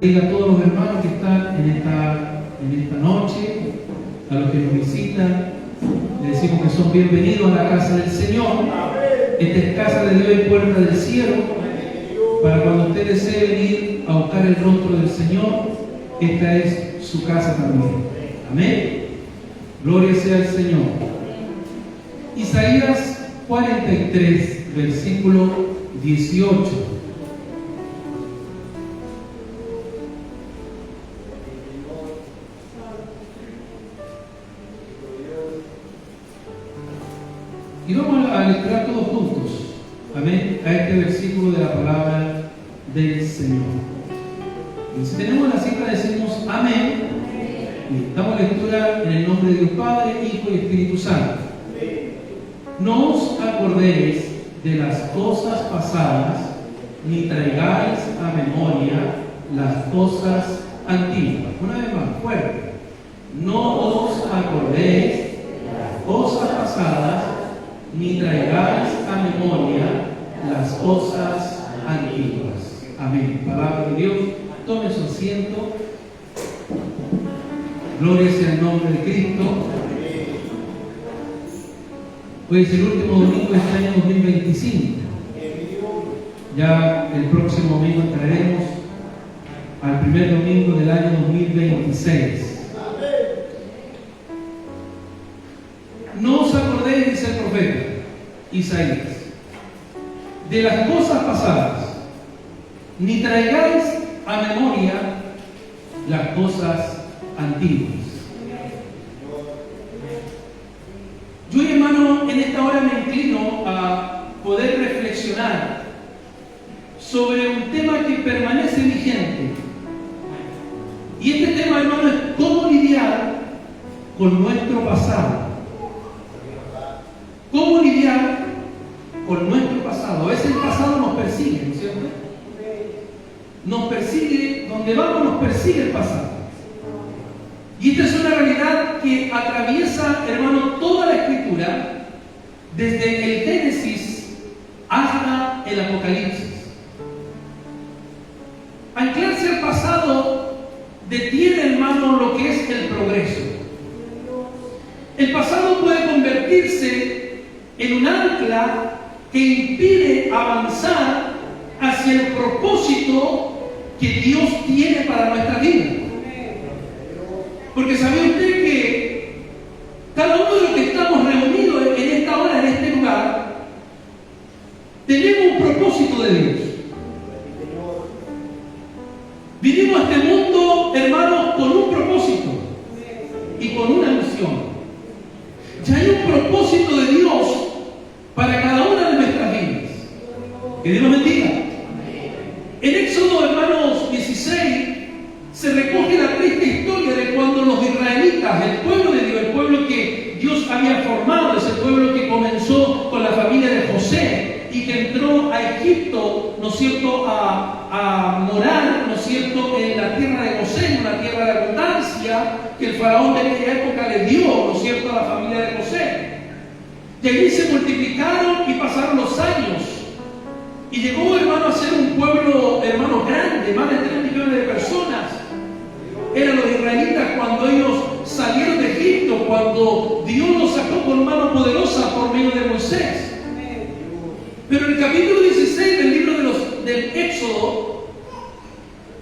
Bendiga a todos los hermanos que están en esta noche, a los que nos visitan. Les decimos que son bienvenidos a la casa del Señor. Esta es casa de Dios y puerta del cielo. Para cuando usted desee venir a buscar el rostro del Señor, esta es su casa también. Amén. Gloria sea al Señor. Isaías 43, versículo 18. Y vamos a lecturar todos juntos, amén, a este versículo de la palabra del Señor. Y si tenemos la cita decimos amén. Y damos lectura en el nombre de Dios Padre, Hijo y Espíritu Santo. No os acordéis de las cosas pasadas, ni traigáis a memoria las cosas antiguas. Una vez más, fuerte. No os acordéis de las cosas pasadas, ni traigáis a memoria las cosas antiguas. Amén. Palabra de Dios. Tome su asiento. Gloria sea el nombre de Cristo. Hoy es el último domingo de este año 2025. Ya el próximo domingo entraremos al primer domingo del año 2026. No os acordéis, dice el profeta Isaías, de las cosas pasadas, ni traigáis a memoria las cosas antiguas. Yo, hermano, en esta hora me inclino a poder reflexionar sobre un tema que permanece vigente. Y este tema, hermano, es cómo lidiar con nuestro pasado. ¿Cómo lidiar con nuestro pasado? A veces el pasado nos persigue, ¿no es cierto? Nos persigue, donde vamos nos persigue el pasado. Y esta es una realidad que atraviesa, hermano, toda la Escritura, desde el Génesis hasta el Apocalipsis. Anclarse al pasado detiene, hermano, lo que es el progreso. El pasado puede convertirse en un ancla que impide avanzar hacia el propósito que Dios tiene para nuestra vida. Porque ¿sabía usted que cada uno de los que estamos reunidos en esta hora, en este lugar, tenemos un propósito de Dios? Vinimos a este mundo, hermanos, con un propósito y con una misión. Ya hay un propósito de Dios para cada una de nuestras vidas. Que Dios nos bendiga. En Éxodo, hermanos, 16, se recoge la triste historia de cuando los israelitas, el pueblo de Dios, el pueblo que Dios había formado, ese pueblo que comenzó con la familia de José y que entró a Egipto, ¿no es cierto?, a morar, ¿no es cierto?, en la tierra de José, una tierra de abundancia que el faraón de aquella época le dio, ¿no es cierto?, a la familia de José. Y allí se multiplicaron y pasaron los años. Y llegó, hermano, a ser un pueblo, hermano, grande, más de 3 millones de personas. Eran los israelitas cuando ellos salieron de Egipto, cuando Dios los sacó con mano poderosa por medio de Moisés. Pero en el capítulo 16 del libro del Éxodo,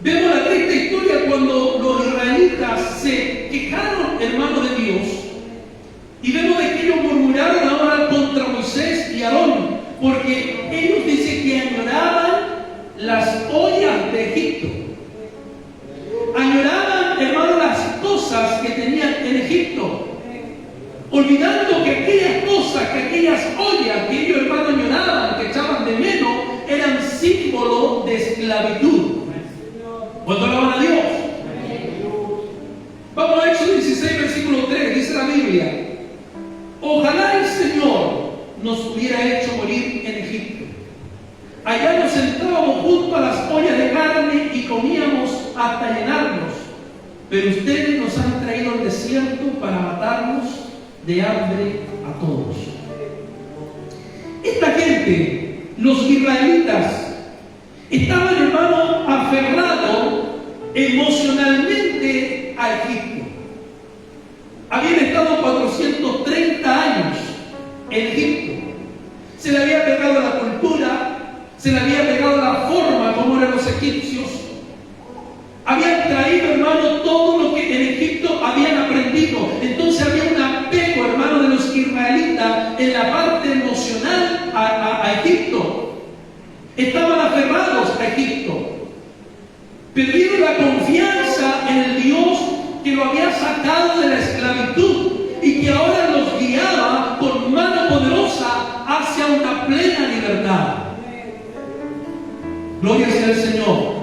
vemos la triste historia cuando los israelitas se quejaron, hermanos de Dios, y vemos de que ellos murmuraron ahora contra Moisés y Aarón, porque ellos dicen que añoraban las ollas de Egipto. Añoraban, hermano, las cosas que tenían en Egipto, olvidando que aquellas cosas, que aquellas ollas que ellos, hermano, añoraban, que echaban de menos, eran símbolo de esclavitud. ¿Cuándo alaban a Dios? Vamos a Éxodo 16, versículo 3, dice la Biblia: ojalá el Señor nos hubiera hecho morir en Egipto. Allá nos sentábamos junto a las ollas de carne y comíamos hasta llenarnos. Pero ustedes nos han traído al desierto para matarnos de hambre a todos. Esta gente, los israelitas, estaban, hermano, aferrados emocionalmente a Egipto. Habían estado 430 años en Egipto. Se le había pegado la cultura, se le había pegado la forma como eran los egipcios. Habían traído, hermano, todo lo que en Egipto habían aprendido. Entonces había un apego, hermano, de los israelitas en la parte emocional a Egipto. Estaban aferrados a Egipto. Perdieron la confianza en el Dios que lo había sacado de la esclavitud y que ahora los guiaba con mano poderosa hacia una plena libertad. Gloria sea al Señor.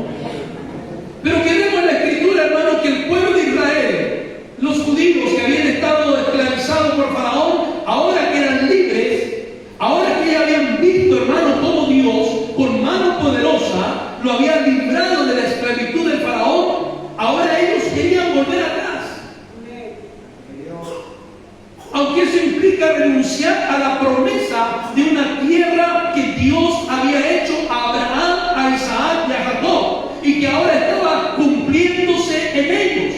Pero que vemos en la Escritura, hermano, que el pueblo de Israel, los judíos que habían estado esclavizados por Faraón, ahora que eran libres, ahora que ya habían visto, hermano, cómo Dios, con mano poderosa, lo había librado de la esclavitud del Faraón, ahora ellos querían volver atrás. Aunque eso implica renunciar a la promesa de una tierra que Dios había hecho a Abraham, a Isaac y a Jacob, y que ahora estaba cumpliéndose en ellos.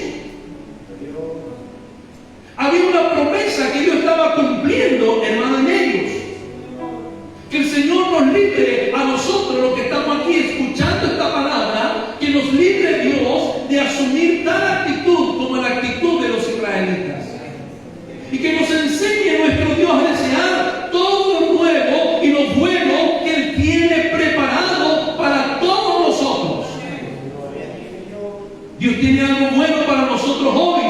Había una promesa que Dios estaba cumpliendo, hermano, en ellos. Que el Señor nos libre a nosotros, los que estamos aquí escuchando esta palabra, que nos libre Dios de asumir tal actitud como la actitud de los israelitas. Y que nos enseñe nuestro Dios a desear todo lo nuevo y lo bueno que Él tiene preparado para todos nosotros. Dios tiene algo bueno para nosotros hoy,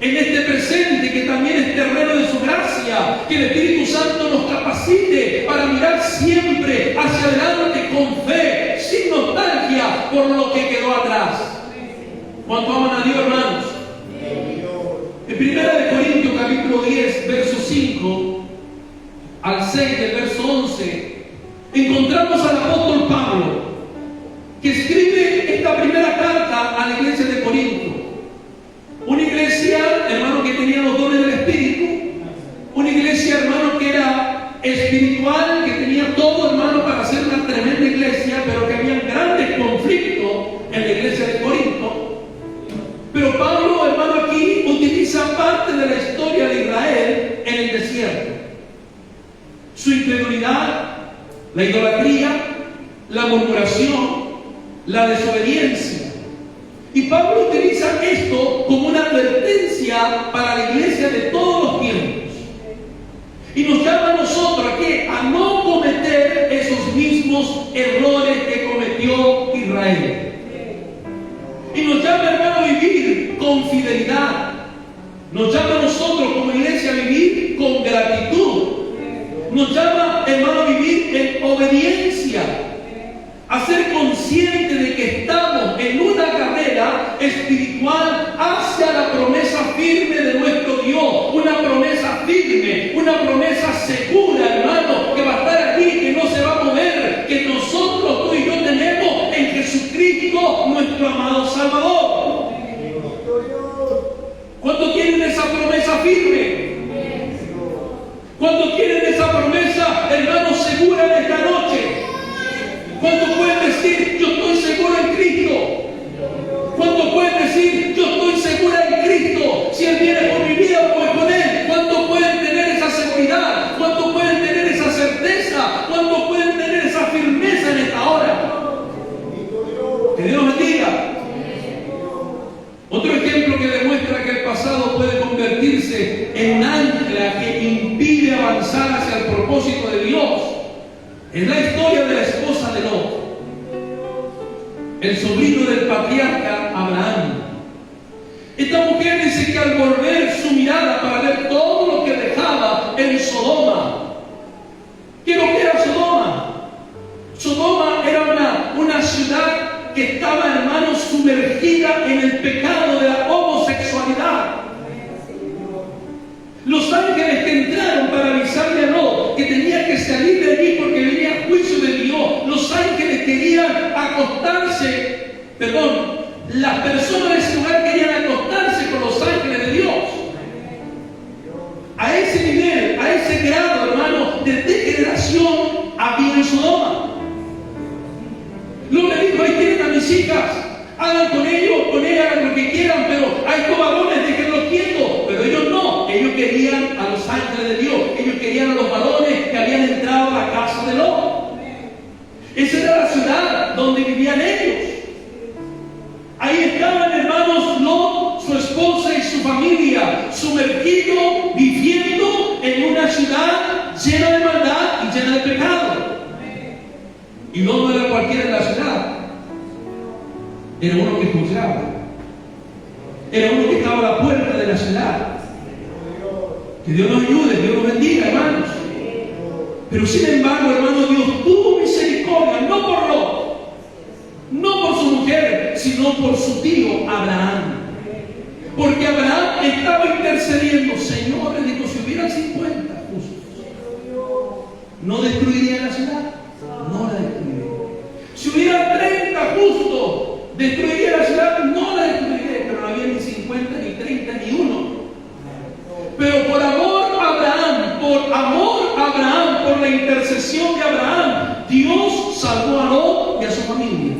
en este presente que también es terreno de su gracia. Que el Espíritu Santo nos capacite para mirar siempre hacia adelante con fe, sin nostalgia por lo que quedó atrás. ¿Cuánto aman a Dios, hermanos? En 1 Corintios capítulo 10, verso 5 al 6 del verso 11, encontramos al apóstol Pablo, que escribe esta primera carta a la iglesia de Corinto. Una iglesia, hermano, que tenía los dones del Espíritu. Una iglesia, hermano, que era espiritual, que tenía todo, hermano, para ser una tremenda iglesia, pero que había grandes conflictos en la iglesia de Corinto. Pero Pablo, hermano, aquí utiliza parte de la historia de Israel en el desierto. Su incredulidad, la idolatría, la murmuración, la desobediencia. Y Pablo utiliza esto como una advertencia para la iglesia de todos los tiempos. Y nos llama a nosotros ¿a qué? A no cometer esos mismos errores que cometió Israel. Y nos llama, hermano, a vivir con fidelidad. Nos llama a nosotros como iglesia a vivir con gratitud. Nos llama, hermano, a vivir en obediencia. A ser consciente de que estamos en una carrera espiritual hacia la promesa firme de nuestro Dios. Una promesa firme, una promesa segura, hermano, que va a estar aquí, que no se va a mover, que nosotros, tú y yo, tenemos en Jesucristo, nuestro amado Salvador. ¿Cuántos quieren esa promesa firme? ¿Cuántos quieren esa promesa, hermano, segura en esta noche? ¿Cuántos pueden decir, yo estoy seguro en Cristo? ¿Cuántos pueden decir, yo estoy segura en Cristo? Si Él viene por mi vida, voy con Él. ¿Cuántos pueden tener esa seguridad? ¿Cuántos pueden tener esa certeza? ¿Cuántos pueden tener esa firmeza en esta hora? Que Dios bendiga. Otro ejemplo que demuestra que el pasado puede convertirse en un ancla que impide avanzar hacia el propósito de Dios es la historia de la esposa de Lot, el sobrino del patriarca Abraham. Esta mujer dice que al volver su mirada para ver todo lo que dejaba en Sodoma, ¿qué es lo que era Sodoma? Sodoma era una ciudad que estaba, hermanos, sumergida en el pecado de la homosexualidad. Los ángeles que entraron para avisarle a Lot que tenía que salir de allí porque venía juicio de Dios. Los ángeles querían acostarse, las personas de ese lugar querían acostarse con los ángeles de Dios. A ese nivel, a ese grado, hermano, de degeneración había en Sodoma. Lot le dijo, ahí tienen a mis hijas, hagan con ellos, con ella lo que quieran, pero hay estos varones, déjenlos quietos. Pero ellos no, ellos querían a los ángeles de Dios, ellos querían a los varones que habían entrado a la casa de Lot. Esa era la ciudad donde vivían ellos. Ahí estaban, hermanos, Lot, su esposa y su familia, sumergidos, viviendo en una ciudad llena de maldad y llena de pecado. Y Lot no era cualquiera en la ciudad. Era uno que juzgaba. Era uno que estaba a la puerta de la ciudad. Que Dios nos ayude, Dios nos bendiga, hermanos. Pero sin embargo, hermano, Dios tuvo misericordia, no por Lot, no por su mujer, sino por su tío Abraham. Porque Abraham estaba intercediendo. Señor, le dijo, si hubieran 50 justos, ¿no destruiría la ciudad? No la destruiría. Si hubieran 30 justos, ¿destruiría la ciudad? No la destruiré. Pero no había ni 50, ni 30, ni uno. Pero por amor a Abraham, por la intercesión de Abraham, Dios salvó a Lot y a su familia.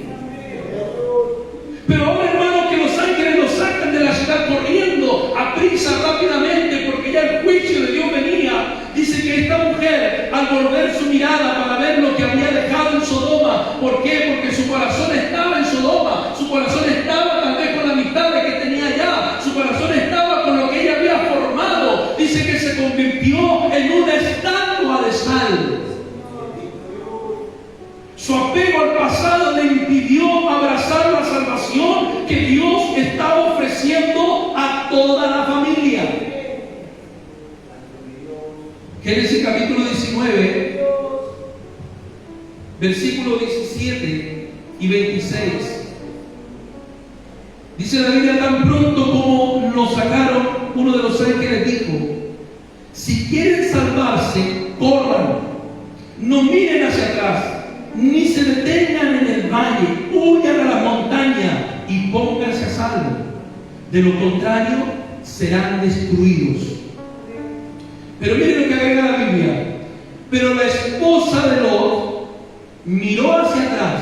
Pero ahora, hermano, que los ángeles los sacan de la ciudad corriendo a prisa, rápidamente, porque ya el juicio de Dios venía. Dice que esta mujer, al volver su mirada para ver lo que había dejado en Sodoma, ¿por qué? Porque su corazón estaba en Sodoma, su corazón estaba tal vez con la amistad que tenía allá, su corazón estaba con lo que ella había formado. Dice que se convirtió en una estatua de sal. Su apego al pasado le impidió abrazar la salvación que Dios estaba ofreciendo a toda la familia. Génesis capítulo 19, versículo 17 y 26. Dice la Biblia: tan pronto como lo sacaron, uno de los ángeles dijo: si quieren salvarse, corran, no miren hacia atrás, ni se detengan en el valle, huyan a la montaña y pónganse a salvo. De lo contrario, serán destruidos. Pero miren lo que agrega la Biblia: pero la esposa de Lot miró hacia atrás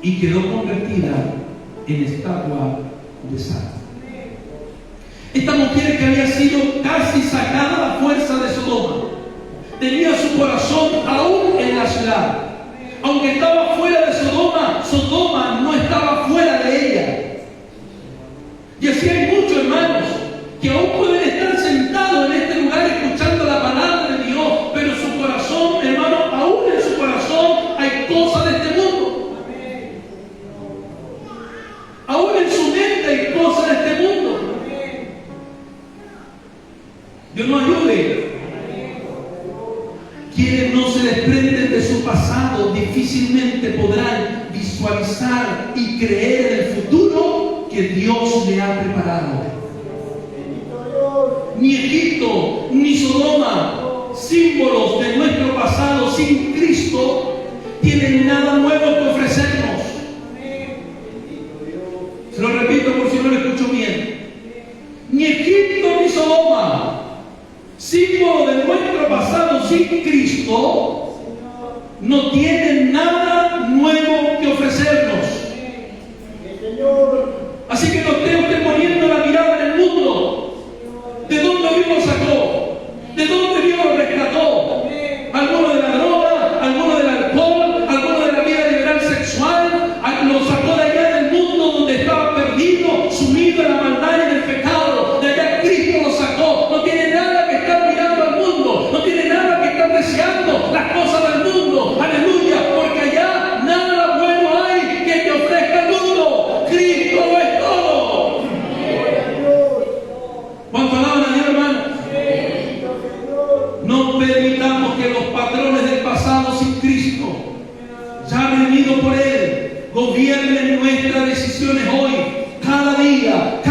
y quedó convertida en estatua de sal. Esta mujer, que había sido casi sacada a la fuerza de Sodoma, tenía su corazón aún en la ciudad. Aunque estaba fuera de Sodoma, Sodoma no estaba fuera de ella. Y así hay muchos hermanos que aún pueden estar sentados en este lugar escuchando la palabra de Dios, pero su corazón, hermano, aún en su corazón hay cosas de este mundo. Aún en su mente hay cosas de este mundo. Dios nos ayude. Quienes no se desprenden de su pasado difícilmente podrán visualizar y creer en el futuro que Dios le ha preparado. Ni Egipto, ni Sodoma, símbolos de nuestro pasado sin Cristo, tienen nada nuevo que ofrecernos. Se lo repito por si no lo escucho bien. Ni Egipto ni Sodoma, símbolo de nuestro pasado sin Cristo, no tienen nada nuevo que ofrecernos. Así que no esté poniendo la mirada en el mundo. ¿De dónde Dios lo sacó? ¿De dónde Dios lo rescató? Alguno de la droga, alguno del alcohol, alguno de la vida liberal sexual, lo sacó de allá del mundo donde estaba perdido, sumido en la maldad y en el pecado. De allá Cristo lo sacó. No tiene nada que estar mirando al mundo, no tiene nada que estar deseando las cosas del mundo. Aleluya, porque allá nada bueno hay que te ofrezca el mundo. Cristo lo es todo. ¿Cuánto alaban a Dios, hermano? No permitamos que los patrones del pasado sin Cristo, ya venido por Él, gobiernen nuestras decisiones hoy. Cada día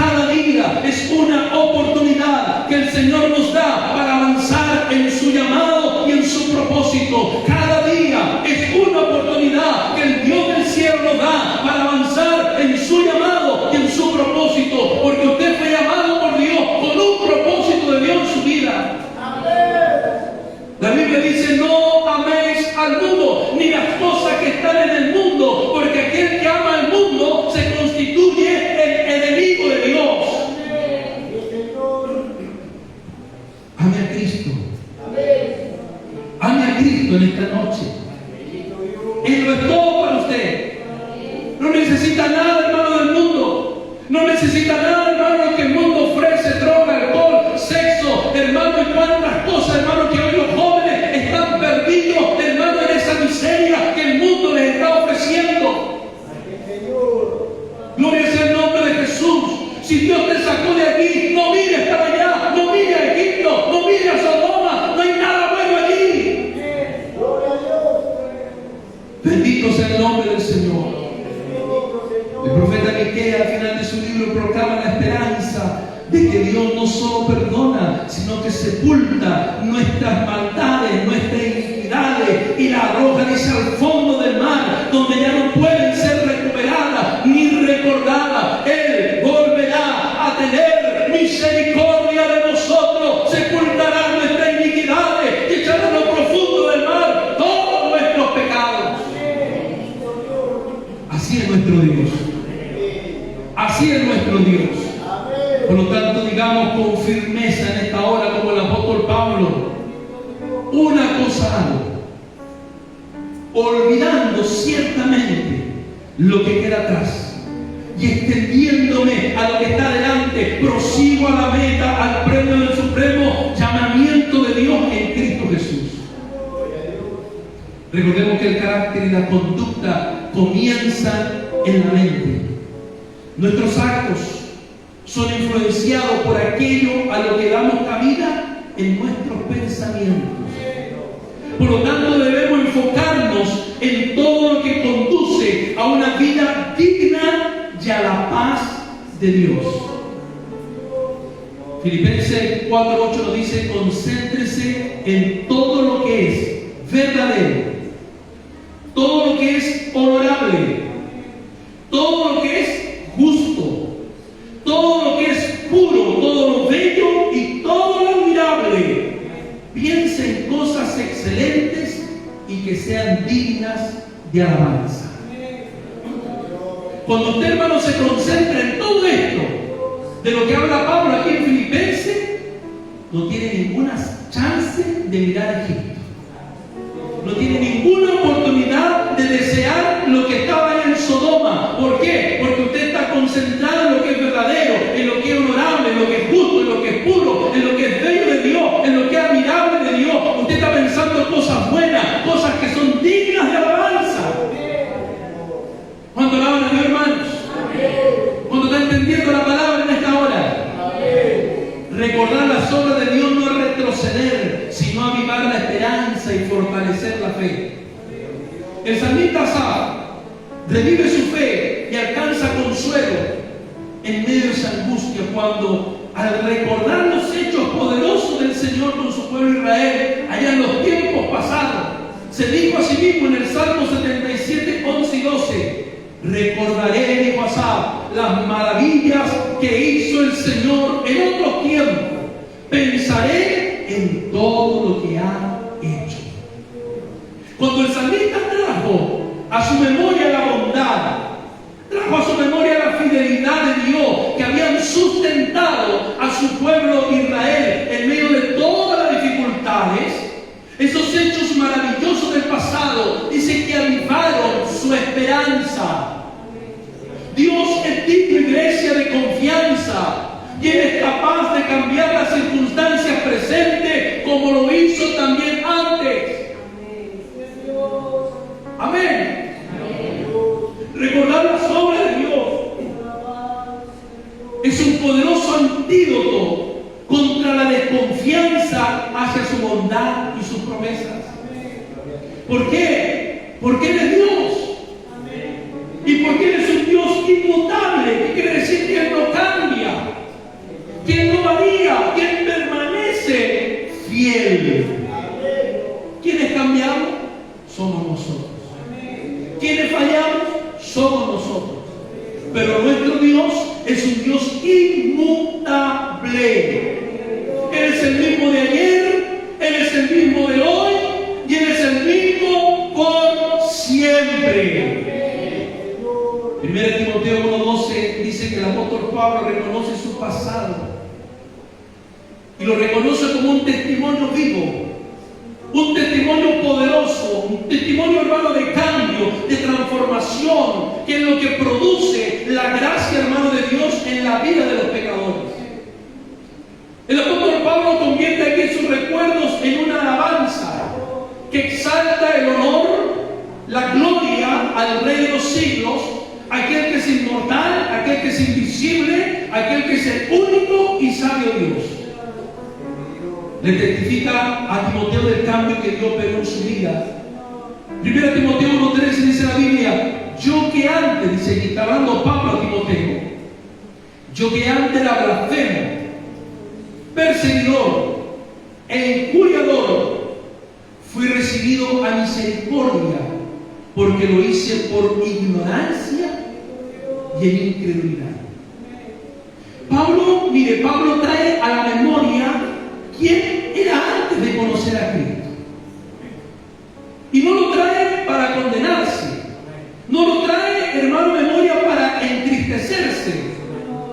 es una oportunidad que el Señor nos da para avanzar en su llamado y en su propósito. Cada día es una oportunidad que el Dios del cielo nos da para avanzar en su llamado y en su propósito, porque usted fue llamado por Dios con un propósito de Dios en su vida. La Biblia dice: no améis al mundo ni las cosas que están en el mundo, porque aquel que ama al mundo se constituye Ame a Cristo. Ame a Cristo en esta noche. Él lo es todo para usted. No necesita nada, hermano, del mundo. No necesita nada, hermano, que el mundo ofrece: droga, alcohol, sexo, hermano, y cuantas cosas, hermano, que hoy los jóvenes están perdidos, hermano, en esa miseria que el mundo les está ofreciendo. Gloria sea el nombre de Jesús. Si Dios te sacó de aquí, no mires para allá, no mires a Egipto, no mires a Sodoma, no hay nada bueno allí. Bendito sea el nombre del Señor. El profeta Miqueas, al final de su libro, proclama la esperanza de que Dios no solo perdona, sino que sepulta nuestras maldades, nuestras iniquidades, y la arroja, dice, al fondo del mar, donde ya no pueden ser recuperadas ni recordadas. Él volverá a tener misericordia de nosotros, sepultará nuestras iniquidades y echará en lo profundo del mar todos nuestros pecados. Así es nuestro Dios. Así es nuestro Dios. Por lo tanto, digamos con firmeza en esta hora, como el apóstol Pablo: una cosa hago, olvidando ciertamente lo que queda atrás y extendiéndome a lo que está delante, prosigo a la meta, al premio del supremo llamamiento de Dios en Cristo Jesús. Recordemos que el carácter y la conducta comienzan en la mente. Nuestros actos son influenciados por aquello a lo que damos cabida en nuestros pensamientos. Por lo tanto, debemos enfocarnos en todo lo que conduce a una vida digna y a la paz de Dios. Filipenses 4:8 nos dice: concéntrese en todo lo que es verdadero, todo lo que es honorable, todo lo que es justo, todo lo que es puro, todo lo bello y todo lo admirable. Piense en cosas excelentes y que sean dignas de alabanza. Cuando usted, hermano, se concentra en todo esto de lo que habla Pablo aquí en Filipenses, no tiene ninguna chance de mirar a Egipto. No tiene ninguna oportunidad de desear lo que estaba en Sodoma. ¿Por qué? Porque usted está concentrado en lo que es verdadero, en lo que es honorable, en lo que es justo, en lo que es puro, en lo que es bello de Dios, en lo que es admirable de Dios. Usted está pensando en cosas buenas, cosas que son dignas de alabanza. ¿Cuánto alaban a Dios, hermanos? ¿Cuánto está entendiendo la palabra en esta hora? Recordar las obras de Dios no es retroceder, sino avivar la esperanza y fortalecer la fe. El salmista Asaf revive su fe y alcanza consuelo en medio de esa angustia cuando, al recordar los hechos poderosos del Señor con su pueblo Israel allá en los tiempos pasados, se dijo a sí mismo en el Salmo 77, 11 y 12: recordaré, dijo Asaf, las maravillas que hizo el Señor en otros tiempos. Pensaré en todo lo que ha hecho. Cuando el salmista trajo a su memoria la bondad, trajo a su memoria la fidelidad de Dios, que habían sustentado a su pueblo Israel en medio de todas las dificultades, esos hechos maravillosos del pasado, dice que avivaron su esperanza. Dios es digno, iglesia, de confianza, y Él es capaz de cambiar las circunstancias presentes como lo hizo también antes. Amén. Recordar las obras de Dios es un poderoso antídoto contra la desconfianza hacia su bondad y sus promesas. ¿Por qué? Porque Él es Dios. Y porque Él es un Dios inmutable, que quiere decir que Él no cambia, que Él no varía, que Él permanece fiel. ¿Quiénes cambiamos? Somos nosotros. ¿Quiénes fallamos? Somos nosotros. Pero nuestro Dios es un Dios inmutable. Él es el mismo de ayer, Él es el mismo de hoy y Él es el mismo por siempre. 1 Timoteo 1:12 dice que el apóstol Pablo reconoce su pasado y y lo reconoce como un testimonio vivo, un testimonio poderoso, un testimonio, hermano, de cambio, de transformación, que es lo que produce la gracia, hermano, de Dios en la vida de los pecadores. El apóstol Pablo convierte aquí sus recuerdos en una alabanza que exalta el honor, la gloria al Rey de los siglos, aquel que es inmortal, aquel que es invisible, aquel que es el único y sabio Dios. Le testifica a Timoteo del cambio que Dios operó en su vida. 1 Timoteo 1:13 dice la Biblia: yo que antes, dice que está hablando Pablo a Timoteo, yo que antes era blasfemo, perseguidor e injuriador, fui recibido a misericordia, porque lo hice por ignorancia y en incredulidad. Pablo, mire, Pablo trae a la memoria quién era antes de conocer a Cristo. Y no lo trae para condenarse, no lo trae, hermano, memoria para entristecerse,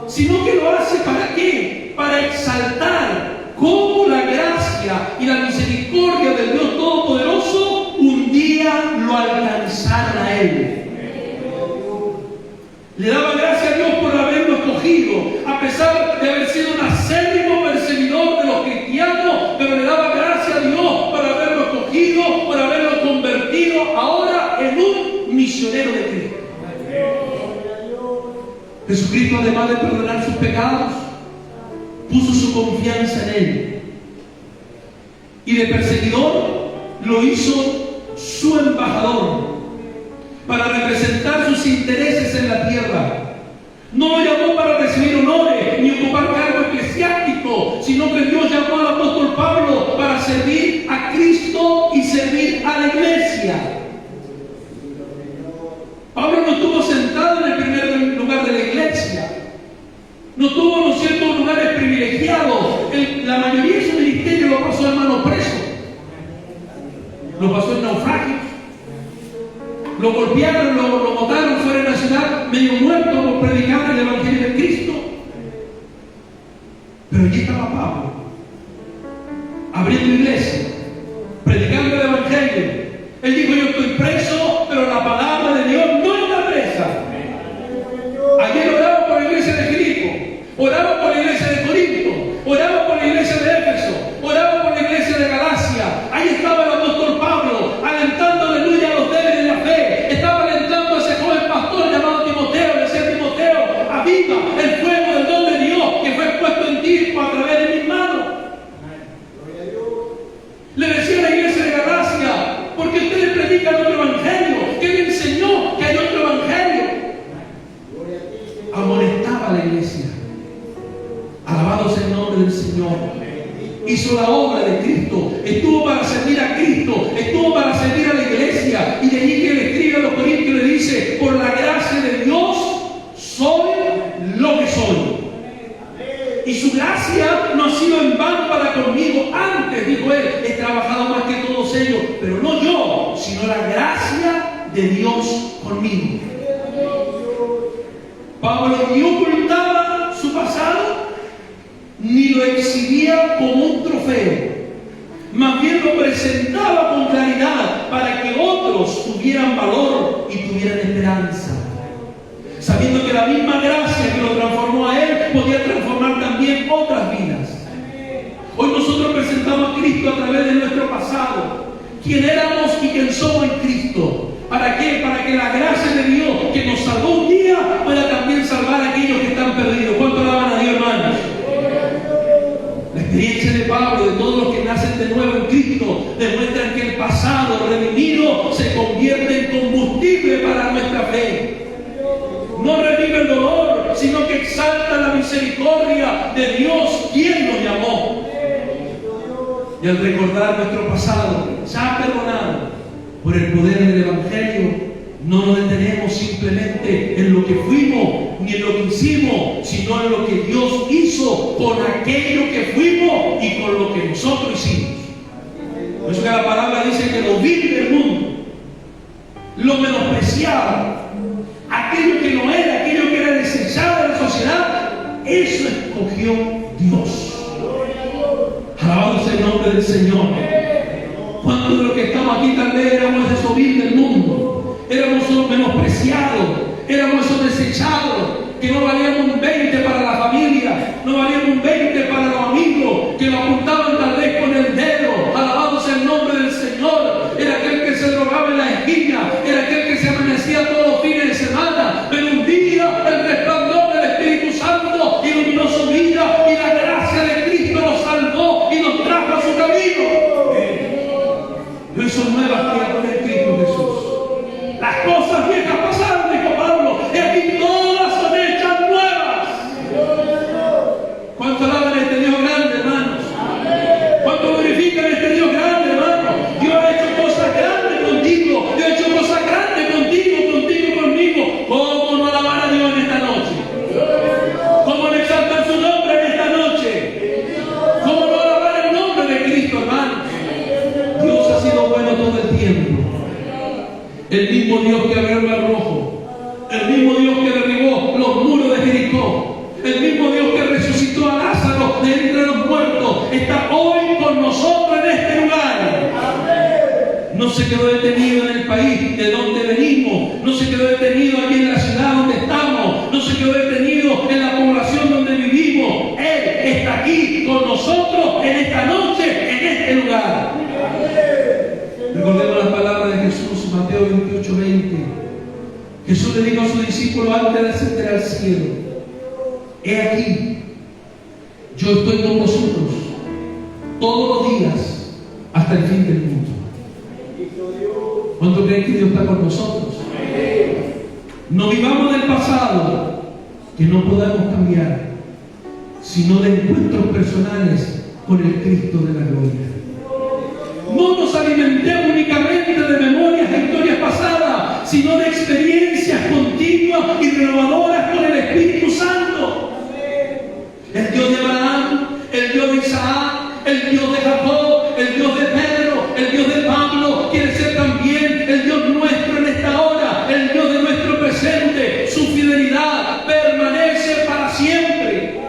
sino que lo hace ¿para qué? Para exaltar cómo la gracia y la misericordia del Dios Todopoderoso un día lo alcanzaron a él. Le daba gracias a Dios por haberlo escogido, a pesar de haber sido un acérrimo perseguidor de los cristianos, pero le daba gracias a Dios por haberlo escogido, por haberlo convertido ahora en un misionero de Cristo. Jesucristo, además de perdonar sus pecados, puso su confianza en Él. Y de perseguidor lo hizo su embajador para representar sus intereses en la tierra. No lo llamó para recibir honores ni ocupar cargo eclesiástico, sino que Dios llamó al apóstol Pablo para servir a Cristo y servir a la iglesia. Pablo no estuvo sentado en el primer lugar de la iglesia, no tuvo, ¿no es cierto?, lugares privilegiados. La mayoría de su ministerio lo pasó, hermano, preso, lo pasó en naufragios, lo golpearon, lo botaron fuera de la ciudad, medio muerto por predicar el Evangelio de Cristo. Pero allí estaba Pablo, abriendo iglesia, predicando el Evangelio. Él dijo: yo estoy preso, pero la palabra de Dios no está presa. Ayer oraba por la iglesia de Filipo, oraba por la iglesia de Corinto, oraba por la iglesia de Éfeso, oraba por la iglesia de Galacia. Ahí estaba el apóstol Pablo, alentando, aleluya, a los débiles de la fe. Estaba alentando a ese joven pastor llamado Timoteo. Le decía a Timoteo: aviva el fuego del don de Dios que fue puesto en ti a través de mis manos. Le decía a la iglesia de Galacia: porque ustedes predican otro evangelio. ¿Qué le enseñó? Que hay otro evangelio. Amonestaba a la iglesia. Alabado sea el nombre del Señor. Hizo la obra de Cristo, estuvo para servir a Cristo, estuvo para servir a la iglesia. Y de allí que le escribe a los Corintios y le dice: por la gracia de Dios soy lo que soy. Y su gracia no ha sido en vano para conmigo. Antes, dijo él, he trabajado más que todos ellos, pero no yo, sino la gracia de Dios conmigo. Pablo ni ocultaba su pasado, ni lo exhibía como un trofeo. Más bien lo presentaba con claridad para que otros tuvieran valor y tuvieran esperanza, sabiendo que la misma gracia que lo transformó a él podía transformar también otras vidas. Hoy nosotros presentamos a Cristo a través de nuestro pasado, quién éramos y quién somos en Cristo. ¿Para qué? Para que la gracia de Dios que nos salvó un día pueda también salvar a aquellos que están perdidos. ¿Cuánto alaban a Dios, hermanos? La experiencia de Pablo, de todos los que nacen de nuevo en Cristo, demuestran que el pasado redimido se convierte en combustible para nuestra fe. No revive el dolor, sino que exalta la misericordia de Dios, quien nos llamó. Y al recordar nuestro pasado, ya perdonado por el poder del Evangelio, no nos detenemos simplemente en lo que fuimos ni en lo que hicimos, sino en lo que Dios hizo con aquello que fuimos y con lo que nosotros hicimos. Por eso que la palabra dice que lo vil del mundo, lo menospreciado, aquello que no era, aquello que era desechado de la sociedad, eso escogió Dios. nombre del Señor. ¿Cuántos de los que estamos aquí tal vez éramos esos vil del mundo? Éramos esos menospreciados, éramos esos desechados, que no valíamos un 20 para la familia, no valíamos un 20 para los amigos, que lo apuntaban tal vez con el dedo. Alabado sea el nombre del Señor. Era aquel que se drogaba en la esquina, era aquel que se amanecía todos los fines de semana, pero un día el resplandor del Espíritu Santo iluminó su vida y la gracia de Cristo nos salvó y nos trajo a su camino. Lo hizo nuevas criaturas en Cristo Jesús. Las cosas viejas pasaron, dijo Pablo, y aquí todas son hechas nuevas. ¿Cuánto alaban a este Dios grande, hermanos? ¿Cuánto glorifican a este Dios grande, hermanos? Dios ha hecho cosas grandes contigo, Dios ha hecho cosas grandes conmigo. ¿Cómo no alabar a Dios en esta noche? ¿Cómo no exaltar su nombre en esta noche? ¿Cómo no alabar el nombre de Cristo, hermanos? Dios ha sido bueno todo el tiempo. El mismo Dios que abrió el mar rojo, el mismo Dios que derribó los muros de Jericó, el mismo Dios que resucitó a Lázaro de entre los muertos, está hoy con nosotros en este lugar. No se quedó detenido en el país de donde venimos, no se quedó detenido aquí en la ciudad donde estamos, no se quedó detenido en la población donde vivimos. Él está aquí con nosotros en esta noche, en este lugar. Recordemos las palabras de Jesús, Mateo 28:20. Jesús le dijo a sus discípulos antes de ascender al cielo: he aquí, yo estoy con vosotros todos los días hasta el fin del mundo. ¿Cuánto creen que Dios está con nosotros? No vivamos del pasado, que no podamos cambiar, sino de encuentros personales con el Cristo de la gloria. No nos alimentemos únicamente de memorias e historias pasadas, sino de experiencias continuas y renovadoras con el Espíritu Santo. El Dios de Abraham, el Dios de Isaac, el Dios de Jacob, el Dios de Pedro, el Dios de Pablo, quiere ser también el Dios nuestro en esta hora, el Dios de nuestro presente. Su fidelidad permanece para siempre.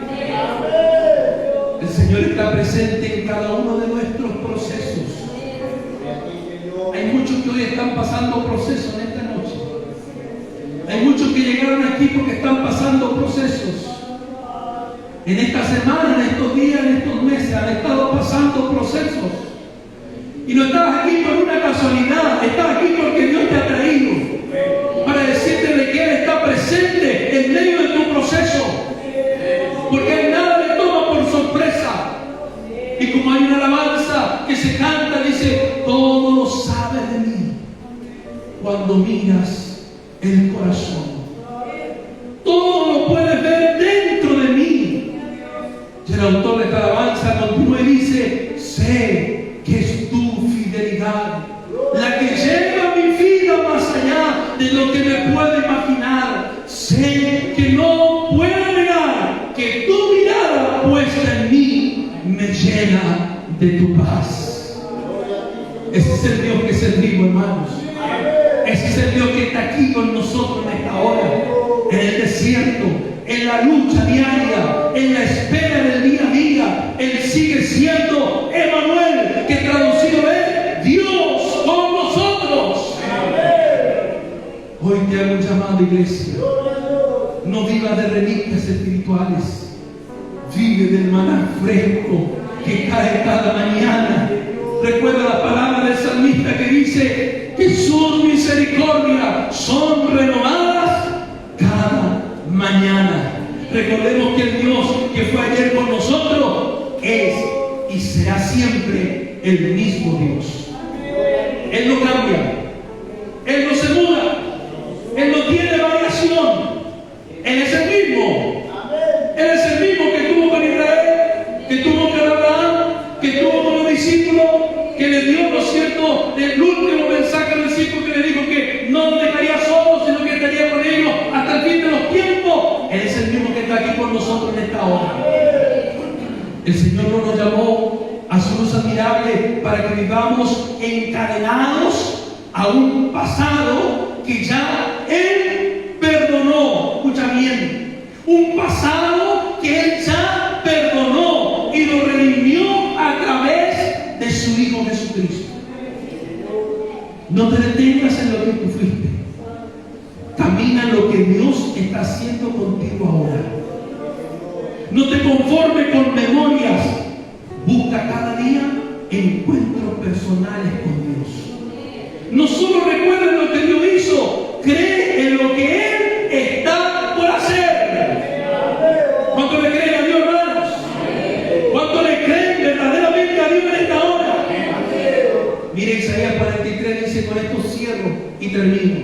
El Señor está presente en cada uno de nuestros procesos. Hay muchos que hoy están pasando procesos en esta noche. Hay muchos que llegaron aquí porque están pasando procesos. En esta semana, en estos días, en estos meses, han estado pasando procesos. Y no estás aquí por una casualidad, estás aquí porque Dios te ha traído para decirte de que Él está presente en medio de tu proceso. Porque nada le toma por sorpresa. Y como hay una alabanza que se canta, dice: todo lo sabes de mí cuando miras el corazón. Todo lo puedes ver dentro de mí. Y el autor de esta alabanza continúa y dice: sé que es tu fidelidad la que lleva mi vida más allá de lo que me puedo imaginar. Sé que no puedo negar que tu mirada puesta en mí me llena de tu paz. Ese es el Dios que servimos, hermanos. Ese es el Dios que está aquí con nosotros en esta hora, en el desierto, en la lucha diaria, en la espera del día a día. Él sigue siendo Emmanuel, que traducido es Dios con nosotros. Hoy te hago un llamado, iglesia. No vivas de reliquias espirituales. Vive del maná fresco que cae cada mañana. Recuerda la palabra del salmista que dice que sus misericordias son renovadas cada mañana. Recordemos que el Dios que fue ayer con nosotros es y será siempre el mismo Dios. Él no cambia, Él no se muda, Él no tiene variación. Él es el mismo. Él es el mismo que tuvo con Israel, que tuvo con Abraham, que tuvo con los discípulos, que le dio, ¿no es cierto?, el último mensaje al discípulo, que le dijo que no los dejaría solos, sino que estaría con ellos hasta el fin de los tiempos. Él es el mismo que está aquí con nosotros en esta hora. El Señor no nos llamó a su luz admirable para que vivamos encadenados a un pasado que ya Él perdonó. Escucha bien, un pasado que Él ya perdonó y lo redimió a través No te detengas en lo que tú fuiste. Camina en lo que Dios está haciendo contigo ahora. No te conformes con memorias. Busca cada día encuentros personales con Dios. No solo recuerda lo que Dios hizo, cree en lo que Él está por hacer. ¿Cuánto le creen a Dios, hermanos? ¿Cuánto le creen verdaderamente a Dios en esta hora? Mire, Isaías 43 dice, con esto cierro y termino.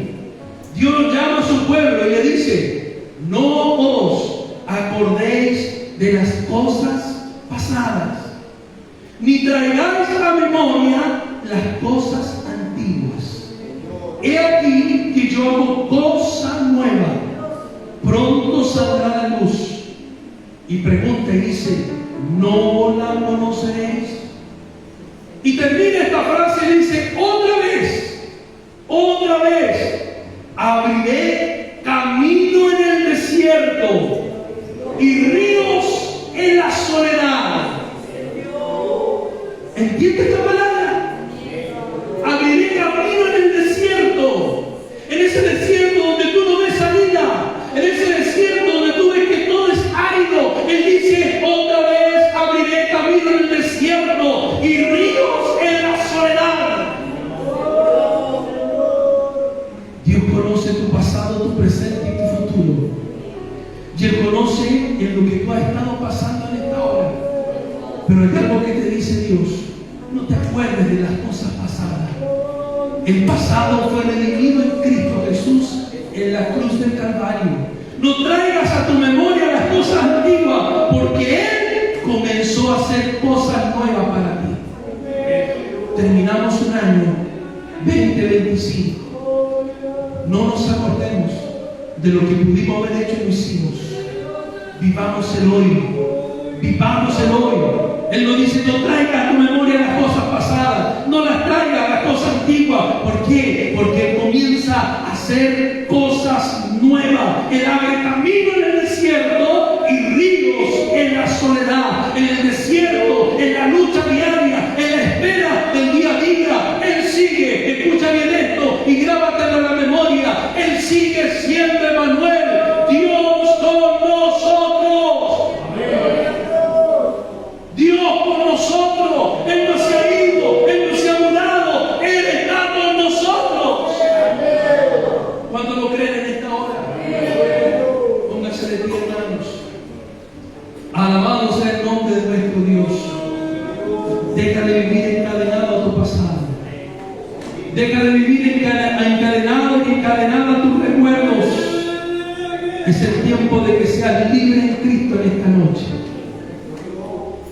Dios llama a su pueblo y le dice, no os acordéis de las cosas pasadas, ni traigáis a la memoria las cosas antiguas. He aquí que yo hago cosa nueva, pronto saldrá la luz. Y pregunta y dice, ¿no la conoceréis? Y termina esta frase y dice, otra vez, abriré camino en el desierto y ríos en la soledad. ¿Entiende esta palabra? Abriré camino en el desierto. En ese desierto donde tú no ves salida. En ese desierto donde tú ves que todo es árido. Él dice, otra vez abriré camino en el desierto y ríos en la soledad. Dios conoce tu pasado, tu presente y tu futuro. Y Él conoce en lo que tú has estado pasando en esta hora. Pero hay algo que te dice Dios. No te acuerdes de las cosas pasadas. El pasado fue redimido en Cristo Jesús en la cruz del Calvario. No traigas a tu memoria las cosas antiguas, porque Él comenzó a hacer cosas nuevas para ti. Terminamos un año 2025. No nos acordemos de lo que pudimos haber hecho y no hicimos. Vivamos el hoy. Vivamos el hoy. Él nos dice, no traigas a tu memoria las cosas pasadas, no las traigas las cosas antiguas. ¿Por qué? Porque Él comienza a hacer cosas nuevas. Él abre camino en el desierto y ríos en la soledad, en el desierto, en la lucha diaria, en la espera del día a día. Él sigue, escucha bien esto y grábatelo en la memoria. Él sigue siendo Emmanuel, Dios con nosotros. Dios con nosotros. Él no se ha ido, Él no se ha mudado, Él está con nosotros. ¿Cuánto lo creen en esta hora? Pónganse de pie, hermanos. Alabado sea el nombre de nuestro Dios. Deja de vivir encadenado a tu pasado. Deja de vivir encadenado y encadenado a tus recuerdos. Es el tiempo de que seas libre en Cristo en esta noche.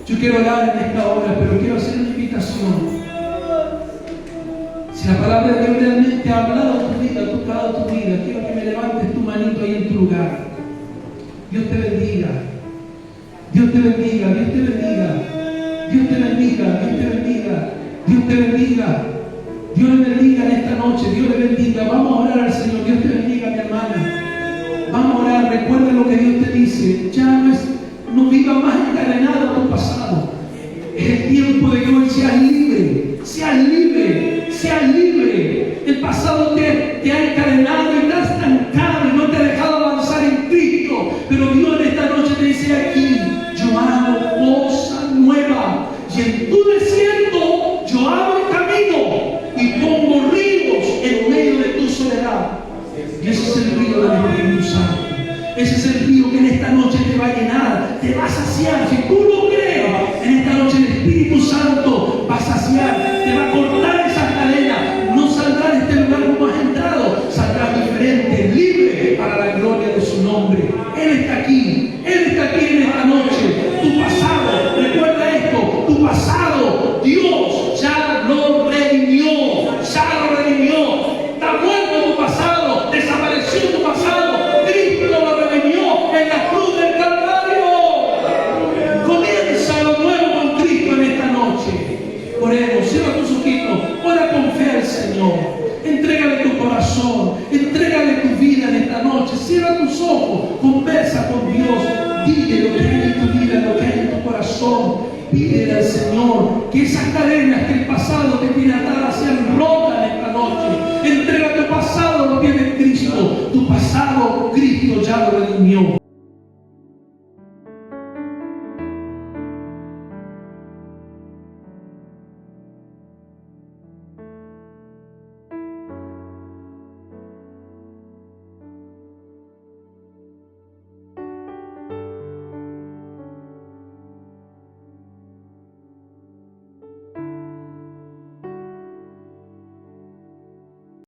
Yo quiero hablar en esta hora, pero quiero hacer una invitación. Si la palabra de Dios realmente ha hablado a tu vida, ha tocado tu vida, quiero que me levantes tu manito ahí en tu lugar. Dios te bendiga. Dios te bendiga, Dios te bendiga. Dios te bendiga, Dios te bendiga. Dios te bendiga. Dios le bendiga en esta noche, Dios le bendiga. Vamos a orar al Señor. Dios te bendiga, mi hermana. Vamos a orar. Recuerda lo que Dios te dice. No vivas más encadenado a tu pasado. Es el tiempo de que hoy seas libre. Seas libre. Seas libre. El pasado te ha encadenado y te ha estancado y no te ha dejado avanzar en Cristo. Pero Dios en esta noche te dice aquí, yo hago cosa nueva. Y en tu desierto yo abro el camino y pongo ríos en medio de tu soledad. Y ese es el río del Espíritu Santo. Ese es el río que en esta noche te va a llenar, te va a saciar. Si tú lo crees, en esta noche el Espíritu Santo va a saciar, te va a cortar esas cadenas. No saldrás de este lugar como has entrado, saldrás diferente, libre para la gloria de su nombre. Él está aquí en esta noche. Tu pasado, recuerda esto, tu pasado, Dios ya lo redimió, Está muerto tu pasado, desapareció tu pasado. Cristo lo redimió en la cruz del Calvario. Comienza lo nuevo con Cristo en esta noche. Oremos, cierra tus ojitos, ora con fe al Señor. Entrégale tu corazón, entrégale tu vida en esta noche. Cierra tus ojos, conversa con Dios. Dile lo que hay en tu vida, lo que hay en tu corazón. Pídele al Señor que esas cadenas que